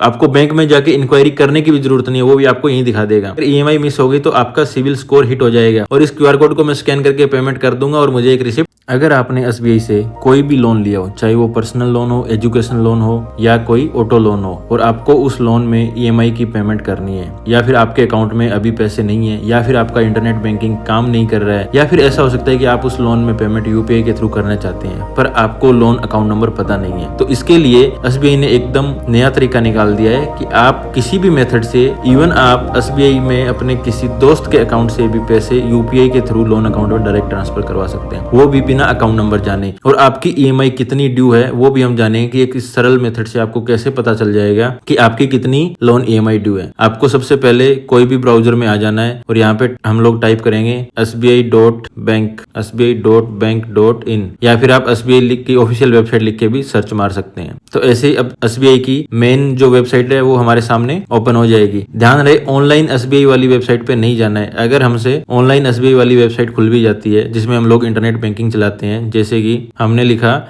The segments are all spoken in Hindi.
आपको बैंक में जाके इंक्वायरी करने की भी जरूरत नहीं है, वो भी आपको यहीं दिखा देगा। अगर ईएमआई मिस हो गई तो आपका सिविल स्कोर हिट हो जाएगा और इस क्यूआर कोड को मैं स्कैन करके पेमेंट कर दूंगा और मुझे एक रिसिप्ट। अगर आपने एसबीआई से कोई भी लोन लिया हो, चाहे वो पर्सनल लोन हो, एजुकेशन लोन हो या कोई ऑटो लोन हो, और आपको उस लोन में ईएमआई की पेमेंट करनी है, या फिर आपके अकाउंट में अभी पैसे नहीं है, या फिर आपका इंटरनेट बैंकिंग काम नहीं कर रहा है, या फिर ऐसा हो सकता है कि आप उस लोन में पेमेंट यूपीआई के थ्रू करना चाहते हैं पर आपको लोन अकाउंट नंबर पता नहीं है, तो इसके लिए एसबीआई ने एकदम नया तरीका निकाल दिया है कि आप किसी भी मेथड से, इवन आप एसबीआई में अपने किसी दोस्त के अकाउंट से भी पैसे यूपीआई के थ्रू लोन अकाउंट में डायरेक्ट ट्रांसफर करवा सकते हैं, वो भी बिना अकाउंट नंबर जाने। और आपकी ईएमआई कितनी ड्यू है वो भी हम जानेंगे कि एक सरल मेथड से आपको कैसे पता चल जाएगा कि आपकी कितनी लोन ईएमआई ड्यू है। आपको सबसे पहले कोई भी ब्राउजर में आ जाना है और यहाँ पे हम लोग टाइप करेंगे sbi.bank.in, या फिर आप एसबीआई लिख की ऑफिशियल वेबसाइट लिख के भी सर्च मार सकते हैं। तो ऐसे ही अब एसबीआई की मेन जो वेबसाइट है वो हमारे सामने ओपन हो जाएगी। ध्यान रहे ऑनलाइन एसबीआई वाली वेबसाइट पे नहीं जाना है। अगर हमसे ऑनलाइन एसबीआई वाली वेबसाइट खुल भी जाती है जिसमें हम लोग इंटरनेट बैंकिंग चलाते हैं, जैसे कि हमने लिखा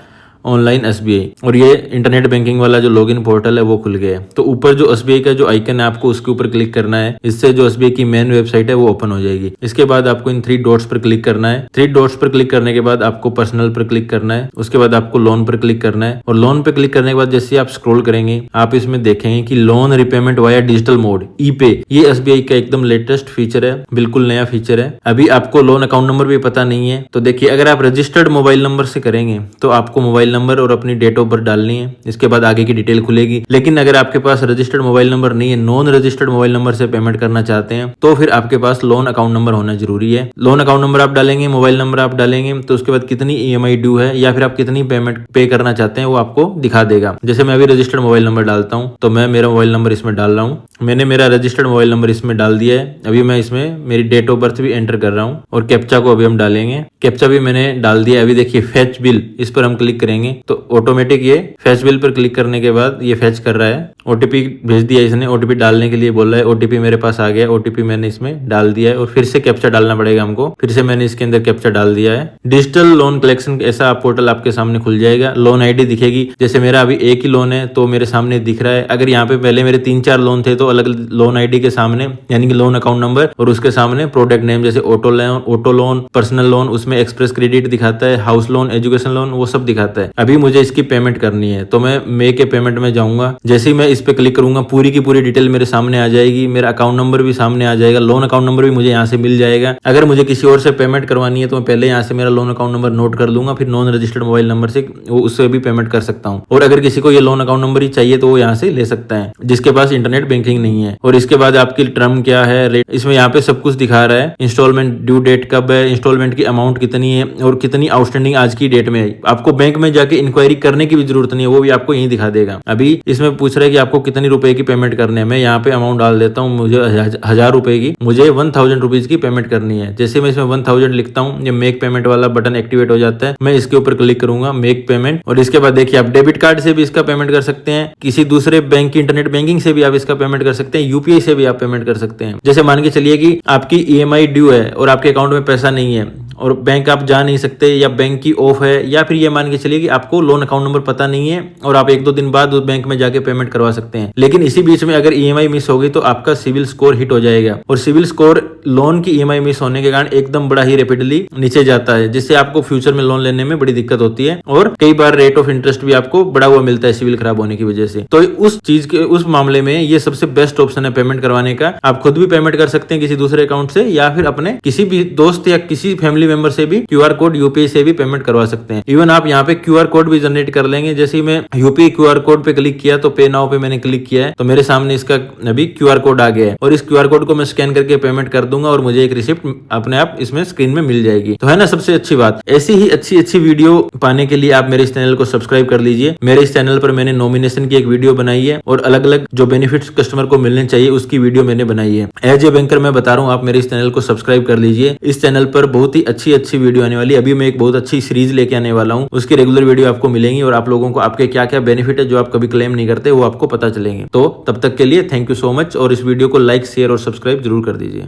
ऑनलाइन एसबीआई और ये इंटरनेट बैंकिंग वाला जो लॉगिन पोर्टल है वो खुल गया है, तो ऊपर जो एसबीआई का जो आइकन है आपको उसके ऊपर क्लिक करना है। इससे जो एसबीआई की मेन वेबसाइट है वो ओपन हो जाएगी। इसके बाद आपको इन 3 डॉट्स पर क्लिक करना है। 3 डॉट्स पर क्लिक करने के बाद आपको पर्सनल पर क्लिक करना है। उसके बाद आपको लोन पर क्लिक करना है और लोन पर क्लिक करने के बाद जैसे आप स्क्रॉल करेंगे आप इसमें देखेंगे कि loan repayment via digital mode e pay, ये एसबीआई का एकदम लेटेस्ट फीचर है, बिल्कुल नया फीचर है। अभी आपको लोन अकाउंट नंबर भी पता नहीं है, तो देखिए अगर आप रजिस्टर्ड मोबाइल नंबर से करेंगे तो आपको मोबाइल नंबर और अपनी डेट ऑफ बर्थ डालनी है। इसके बाद आगे की डिटेल खुलेगी। लेकिन अगर आपके पास रजिस्टर्ड मोबाइल नंबर नहीं है, नॉन रजिस्टर्ड मोबाइल नंबर से पेमेंट करना चाहते हैं, तो फिर आपके पास लोन अकाउंट नंबर होना जरूरी है। लोन अकाउंट नंबर आप डालेंगे, मोबाइल नंबर आप डालेंगे, तो उसके बाद कितनी ईएमआई ड्यू है या फिर आप कितनी पेमेंट पे करना चाहते हैं वो आपको दिखा देगा। जैसे मैं अभी रजिस्टर्ड मोबाइल नंबर डालता हूँ, तो मैं मेरा मोबाइल नंबर इसमें डाल रहा हूँ। मैंने मेरा रजिस्टर्ड मोबाइल नंबर इसमें डाल दिया है। अभी मैं इसमें मेरी डेट ऑफ बर्थ भी एंटर कर रहा हूँ और कैप्चा को अभी हम डालेंगे। कैप्चा भी मैंने डाल दिया। अभी देखिए फेच बिल, इस पर हम क्लिक करेंगे तो ऑटोमेटिक ये फेच बिल पर क्लिक करने के बाद ये फेच कर रहा है। ओटीपी भेज दिया इसने, ओटीपी डालने के लिए बोल रहा है। ओटीपी मेरे पास आ गया, ओटीपी मैंने इसमें डाल दिया है और फिर से कैप्चा डालना पड़ेगा हमको। फिर से मैंने इसके अंदर कैप्चा डाल दिया है। डिजिटल लोन कलेक्शन ऐसा पोर्टल आपके सामने खुल जाएगा। लोन आईडी दिखेगी। जैसे मेरा अभी एक ही लोन है तो मेरे सामने दिख रहा है। अगर यहाँ पे पहले मेरे 3-4 लोन थे तो अलग लोन आईडी के सामने यानी कि लोन अकाउंट नंबर और उसके सामने प्रोडक्ट नेम, जैसे ऑटो लोन, पर्सनल लोन, उसमें एक्सप्रेस क्रेडिट दिखाता है, हाउस लोन, एजुकेशन लोन, वो सब दिखाता है। अभी मुझे इसकी पेमेंट करनी है तो मैं मे के पेमेंट में जाऊंगा। जैसे ही मैं इस पे क्लिक करूंगा पूरी की पूरी डिटेल मेरे सामने आ जाएगी। मेरा अकाउंट नंबर भी सामने आ जाएगा, लोन अकाउंट नंबर भी मुझे यहाँ से मिल जाएगा। अगर मुझे किसी और से पेमेंट करवानी है तो मैं पहले यहाँ से मेरा लोन अकाउंट नंबर नोट कर लूंगा, फिर नॉन रजिस्टर्ड मोबाइल नंबर से उससे भी पेमेंट कर सकता हूँ। और अगर किसी को ये लोन अकाउंट नंबर ही चाहिए तो वो यहाँ से ले सकता है जिसके पास इंटरनेट बैंकिंग नहीं है। और इसके बाद आपकी टर्म क्या है, रेट, इसमें यहाँ पे सब कुछ दिखा रहा है। इंस्टॉलमेंट ड्यू डेट कब है, इंस्टॉलमेंट की अमाउंट कितनी है और कितनी आउटस्टैंडिंग आज की डेट में है। आपको बैंक में जाके इंक्वायरी करने की भी जरूरत नहीं है, वो भी आपको यहीं दिखा देगा। अभी इसमें पूछ रहा है कि आपको कितनी रुपए की पेमेंट करनी है। मैं यहाँ पे अमाउंट डाल देता हूँ, मुझे 1000 रुपए की, मुझे 1000 रुपीज की पेमेंट करनी है। जैसे मैं इसमें 1000 लिखता हूँ, ये मेक पेमेंट वाला बटन एक्टिवेट हो जाता है। मैं इसके ऊपर क्लिक करूंगा, मेक पेमेंट, और इसके बाद देखिए आप डेबिट कार्ड से भी इसका पेमेंट कर सकते हैं, किसी दूसरे बैंक की इंटरनेट बैंकिंग से भी आप इसका पेमेंट कर सकते हैं, यूपीआई से भी आप पेमेंट कर सकते हैं। जैसे मान के चलिए कि आपकी ईएमआई ड्यू है और आपके अकाउंट में पैसा नहीं है और बैंक आप जा नहीं सकते या बैंक की ऑफ है, या फिर ये मान के चलिए कि आपको लोन अकाउंट नंबर पता नहीं है और आप 1-2 दिन बाद उस बैंक में जाके पेमेंट करवा सकते हैं। लेकिन इसी बीच में अगर ईएमआई मिस हो गई तो आपका सिविल स्कोर हिट हो जाएगा और सिविल स्कोर लोन की ईएमआई मिस होने के कारण एकदम बड़ा ही रैपिडली नीचे जाता है, जिससे आपको फ्यूचर में लोन लेने में बड़ी दिक्कत होती है और कई बार रेट ऑफ इंटरेस्ट भी आपको बढ़ा हुआ मिलता है सिविल खराब होने की वजह से। तो उस चीज के उस मामले में ये सबसे बेस्ट ऑप्शन है पेमेंट करवाने का। आप खुद भी पेमेंट कर सकते हैं किसी दूसरे अकाउंट से या फिर अपने किसी भी दोस्त या किसी फैमिली मेंबर से भी क्यूआर कोड यूपीआई से भी पेमेंट करवा सकते हैं। इवन आप यहाँ पे क्यूआर कोड भी जनरेट कर लेंगे। जैसे ही मैं यूपीआई क्यूआर कोड पे क्लिक किया तो पे नाउ पे मैंने क्लिक किया है तो मेरे सामने इसका अभी क्यूआर कोड आ गया है और इस क्यूआर कोड को मैं स्कैन करके पेमेंट कर दूंगा और मुझे एक रिसिप्ट अपने आप इसमें स्क्रीन में मिल जाएगी। तो है ना सबसे अच्छी बात। ऐसी ही अच्छी वीडियो पाने के लिए आप मेरे इस चैनल को सब्सक्राइब कर लीजिए। मेरे इस चैनल पर मैंने नॉमिनेशन की एक वीडियो बनाई है और अलग अलग जो बेनिफिट्स कस्टमर को मिलने चाहिए उसकी वीडियो मैंने बनाई है। एज ए बैंकर मैं बता रहा हूँ आप मेरे इस चैनल को सब्सक्राइब कर लीजिए। इस चैनल पर बहुत ही अच्छी वीडियो आने वाली है। अभी मैं एक बहुत अच्छी सीरीज लेके आने वाला हूँ, उसकी रेगुलर वीडियो आपको मिलेंगी और आप लोगों को आपके क्या क्या बेनिफिट है जो आप कभी क्लेम नहीं करते वो आपको पता चलेंगे। तो तब तक के लिए थैंक यू सो मच और इस वीडियो को लाइक, शेयर और सब्सक्राइब जरूर कर दीजिए।